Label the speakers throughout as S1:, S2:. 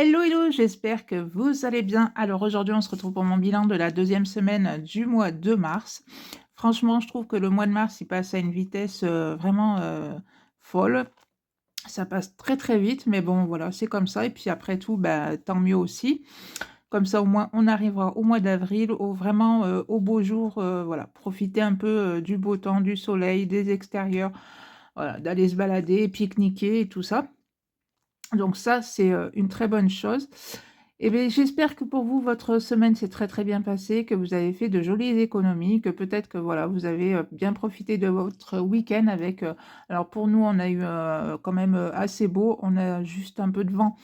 S1: Hello, hello, j'espère que vous allez bien. Alors aujourd'hui, on se retrouve pour mon bilan de la deuxième semaine du mois de mars. Franchement, je trouve que le mois de mars, il passe à une vitesse vraiment folle. Ça passe très très vite, mais bon, voilà, c'est comme ça. Et puis après tout, bah, tant mieux aussi. Comme ça, au moins, on arrivera au mois d'avril, vraiment au beau jour. Voilà, profiter un peu du beau temps, du soleil, des extérieurs, voilà, d'aller se balader, pique-niquer et tout ça. Donc ça, c'est, une très bonne chose. Et beh, j'espère que pour vous, votre semaine s'est très, très bien passée, que vous avez fait de jolies économies, que peut-être que voilà, vous avez, bien profité de votre week-end avec, alors pour nous, on a eu, quand même, assez beau. On a juste un peu de vent,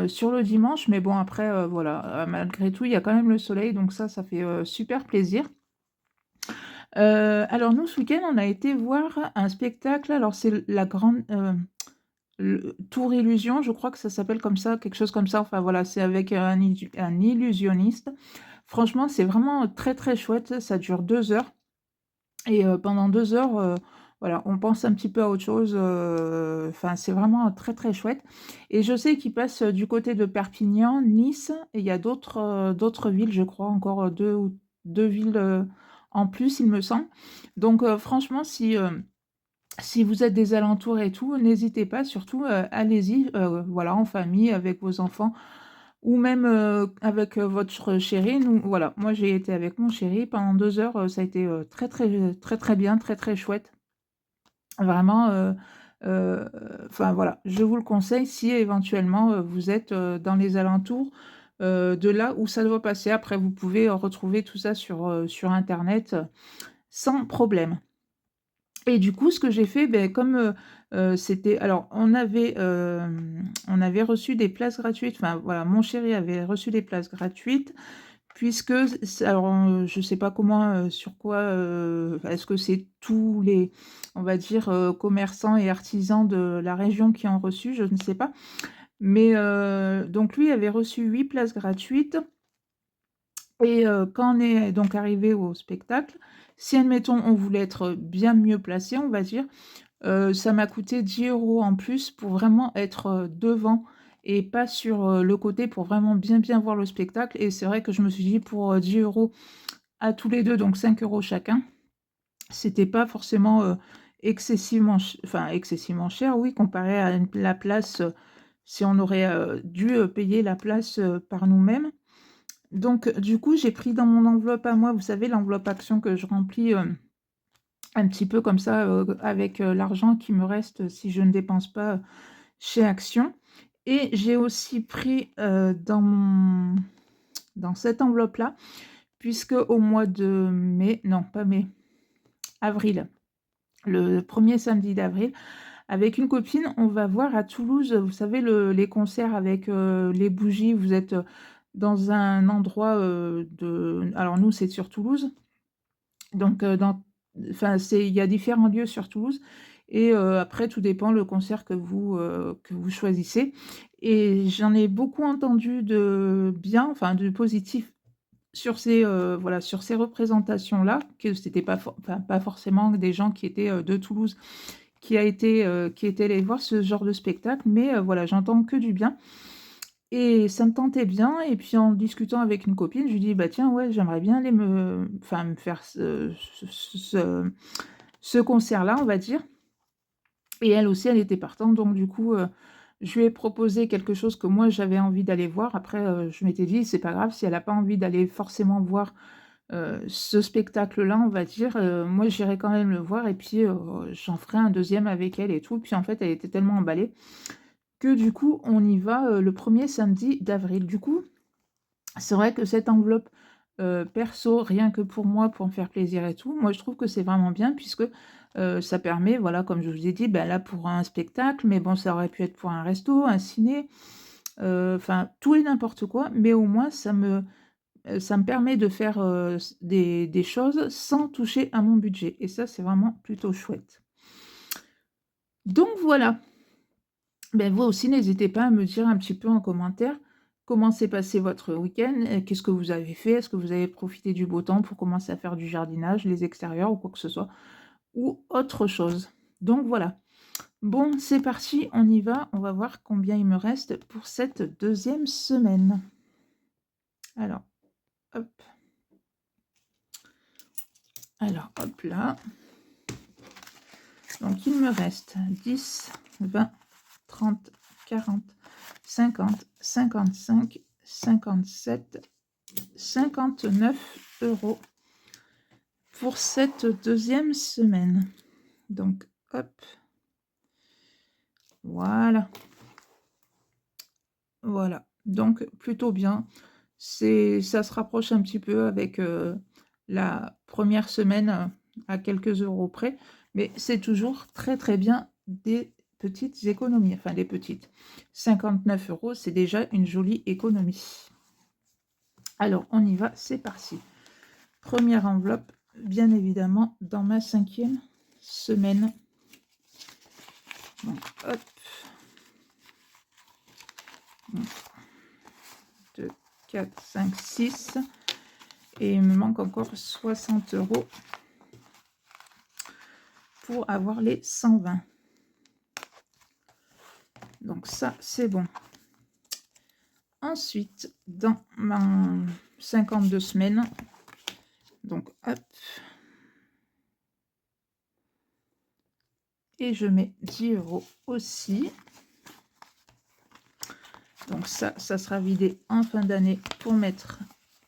S1: sur le dimanche, mais bon après, voilà, malgré tout, il y a quand même le soleil, donc ça fait, super plaisir. Alors nous, ce week-end, on a été voir un spectacle, alors c'est la grande, le Tour Illusion, je crois que ça s'appelle comme ça, quelque chose comme ça. Enfin voilà, c'est avec un illusionniste. Franchement, c'est vraiment très, très chouette. Ça dure 2 heures et pendant 2 heures, voilà, on pense un petit peu à autre chose, enfin, c'est vraiment très, très chouette et je sais qu'il passe, du côté de Perpignan, Nice et il y a d'autres villes, je crois encore, 2 ou 2 villes, en plus, il me semble. Donc franchement, si vous êtes des alentours et tout, n'hésitez pas, surtout, allez-y, voilà, en famille, avec vos enfants ou même, avec, votre chéri. Nous voilà, moi j'ai été avec mon chéri pendant 2 heures, ça a été, très, très, très, très bien, très, très chouette. Vraiment, heu, enfin voilà, je vous le conseille si éventuellement, vous êtes, dans les alentours, de là où ça doit passer. Après vous pouvez, retrouver tout ça sur internet, sans problème. Et du coup, ce que j'ai fait, beh, comme, c'était alors on avait reçu des places gratuites, enfin voilà, mon chéri avait reçu des places gratuites puisque c alors, je sais pas comment, sur quoi, est-ce que c'est tous les, on va dire, commerçants et artisans de la région qui ont reçu? Je ne sais pas. Mais, donc lui avait reçu 8 places gratuites et quand on est donc arrivé au spectacle, si admettons on voulait être bien mieux placé, on va dire, ça m'a coûté 10 € en plus pour vraiment être, devant et pas sur, le côté pour vraiment bien, bien voir le spectacle et c'est vrai que je me suis dit pour, 10 € à tous les 2, donc 5 € chacun, c'était pas forcément, excessivement cher, oui, comparé à une la place, si on aurait, dû, payer la place, par nous-mêmes. Donc du coup, j'ai pris dans mon enveloppe à moi, vous savez l'enveloppe action que je remplis, un petit peu comme ça, avec, l'argent qui me reste si je ne dépense pas, chez Action et j'ai aussi pris, dans cette enveloppe-là, puisque au mois de mai, non pas mai, avril, le premier samedi d'avril, avec une copine, on va voir à Toulouse, vous savez les concerts avec, les bougies, vous êtes, dans un endroit, alors nous c'est sur Toulouse, donc enfin c'est il y a différents lieux sur Toulouse et après tout dépend le concert que vous choisissez et j'en ai beaucoup entendu de bien, enfin de positif sur ces, voilà, sur ces représentations-là, que c'était pas forcément des gens qui étaient, de Toulouse qui étaient allés voir ce genre de spectacle, mais voilà, j'entends que du bien et ça me tentait bien et puis en discutant avec une copine, je lui dis: «Bah tiens, ouais, j'aimerais bien aller me faire ce concert-là», on va dire et elle aussi, elle était partante donc du coup, je lui ai proposé quelque chose que moi j'avais envie d'aller voir. Après, je m'étais dit: «C'est pas grave si elle a pas envie d'aller forcément voir, ce spectacle-là», on va dire, moi j'irai quand même le voir et puis, j'en ferai un deuxième avec elle et tout. Puis en fait, elle était tellement emballée que du coup, on y va, le premier samedi d'avril. Du coup, c'est vrai que cette enveloppe, perso, rien que pour moi, pour me faire plaisir et tout, moi je trouve que c'est vraiment bien puisque, ça permet, voilà, comme je vous ai dit, ben, là pour un spectacle, mais bon, ça aurait pu être pour un resto, un ciné, enfin tout et n'importe quoi, mais au moins ça me permet de faire, des choses sans toucher à mon budget et ça, c'est vraiment plutôt chouette. Donc voilà. Ben vous aussi, n'hésitez pas à me dire un petit peu en commentaire comment s'est passé votre week-end et qu'est-ce que vous avez fait? Est-ce que vous avez profité du beau temps pour commencer à faire du jardinage, les extérieurs ou quoi que ce soit ou autre chose? Donc voilà. Bon, c'est parti, on y va. On va voir combien il me reste pour cette deuxième semaine. Alors, hop. Alors, hop là. Donc, il me reste 10, 20, 30, 40, 50, 55, 57, 59 € pour cette deuxième semaine. Donc, hop. Voilà. Voilà. Donc, plutôt bien. Ça se rapproche un petit peu avec la première semaine à quelques euros près. Mais c'est toujours très, très bien des petites économies. Enfin, des petites. 59 €, c'est déjà une jolie économie. Alors, on y va, c'est parti. Première enveloppe, bien évidemment, dans ma 5e semaine. Donc, hop. 2, 4, 5, 6. Et il me manque encore 60 € pour avoir les 120. Donc ça, c'est bon. Ensuite, dans ma 52 semaines, donc hop, et je mets 10 € aussi. Donc ça sera vidé en fin d'année pour mettre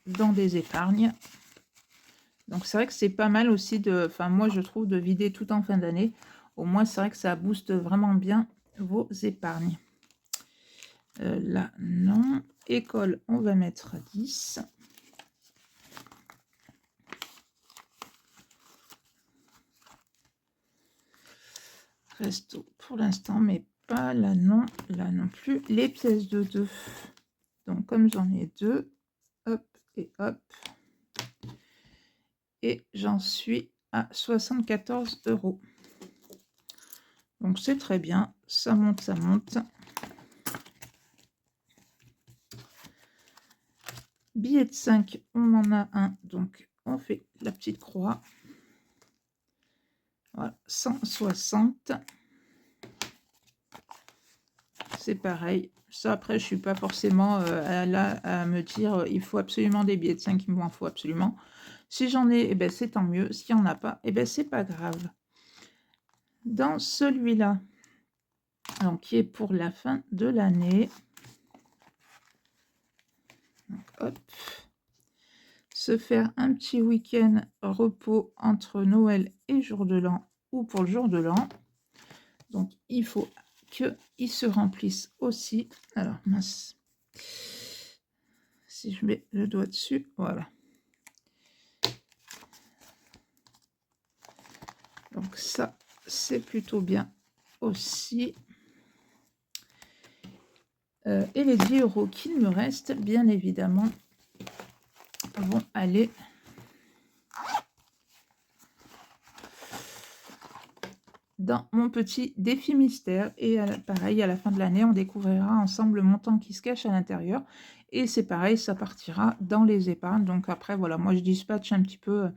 S1: dans des épargnes. Donc c'est vrai que c'est pas mal aussi de, enfin moi je trouve, de vider tout en fin d'année. Au moins c'est vrai que ça booste vraiment bien vos épargnes. Là non. École, on va mettre 10. Resto pour l'instant, mais pas là non plus. Les pièces de 2. Donc comme j'en ai 2, hop et hop. Et j'en suis à 74 €. Donc c'est très bien, ça monte, ça monte. Billet de 5, on en a un, donc on fait la petite croix. Voilà, 160. C'est pareil. Ça, après, je suis pas forcément là à me dire il faut absolument des billets de 5, il m'en faut absolument. Si j'en ai, eh ben, c'est tant mieux. S'il n'y en a pas, eh ben, c'est pas grave. Dans celui-là, qui est pour la fin de l'année, hop, se faire un petit week-end repos entre Noël et jour de l'an, ou pour le jour de l'an. Donc, il faut qu'il se remplisse aussi. Alors, mince. Si je mets le doigt dessus, voilà. Donc ça, c'est plutôt bien aussi. Et les 10 € qu'il me reste, bien évidemment, vont aller dans mon petit défi mystère. Et pareil, à la fin de l'année, on découvrira ensemble le montant qui se cache à l'intérieur. Et c'est pareil, ça partira dans les épargnes. Donc après, voilà, moi je dispatche un petit peu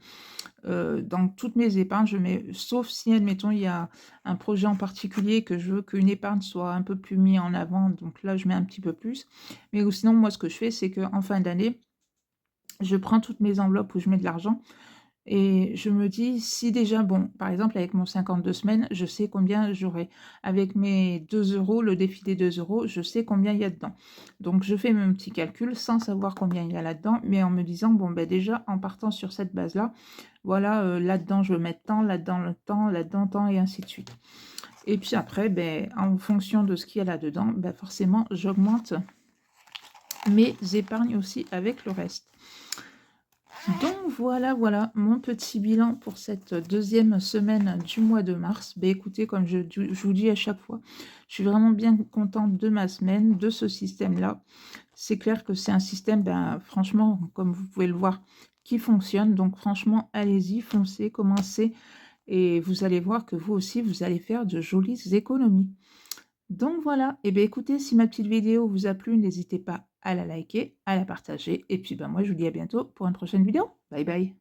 S1: dans toutes mes épargnes. Je mets, sauf si, admettons, il y a un projet en particulier que je veux qu'une épargne soit un peu plus mise en avant. Donc là, je mets un petit peu plus. Mais sinon, moi, ce que je fais, c'est qu'en fin d'année, je prends toutes mes enveloppes où je mets de l'argent. Et je me dis, si déjà, bon, par exemple, avec mon 52 semaines, je sais combien j'aurai. Avec mes 2 €, le défi des 2 €, je sais combien il y a dedans. Donc, je fais mon petit calcul sans savoir combien il y a là-dedans, mais en me disant, bon, ben déjà, en partant sur cette base-là, voilà, là-dedans, je veux mettre tant, là-dedans, le temps, là-dedans, tant, et ainsi de suite. Et puis après, ben, en fonction de ce qu'il y a là-dedans, ben, forcément, j'augmente mes épargnes aussi avec le reste. Donc voilà mon petit bilan pour cette deuxième semaine du mois de mars. Ben, écoutez, comme je vous dis à chaque fois, je suis vraiment bien contente de ma semaine, de ce système-là. C'est clair que c'est un système, ben, franchement, comme vous pouvez le voir, qui fonctionne. Donc franchement, allez-y, foncez, commencez. Et vous allez voir que vous aussi, vous allez faire de jolies économies. Donc voilà, et bien écoutez, si ma petite vidéo vous a plu, n'hésitez pas à la liker, à la partager. Et puis ben moi, je vous dis à bientôt pour une prochaine vidéo. Bye bye.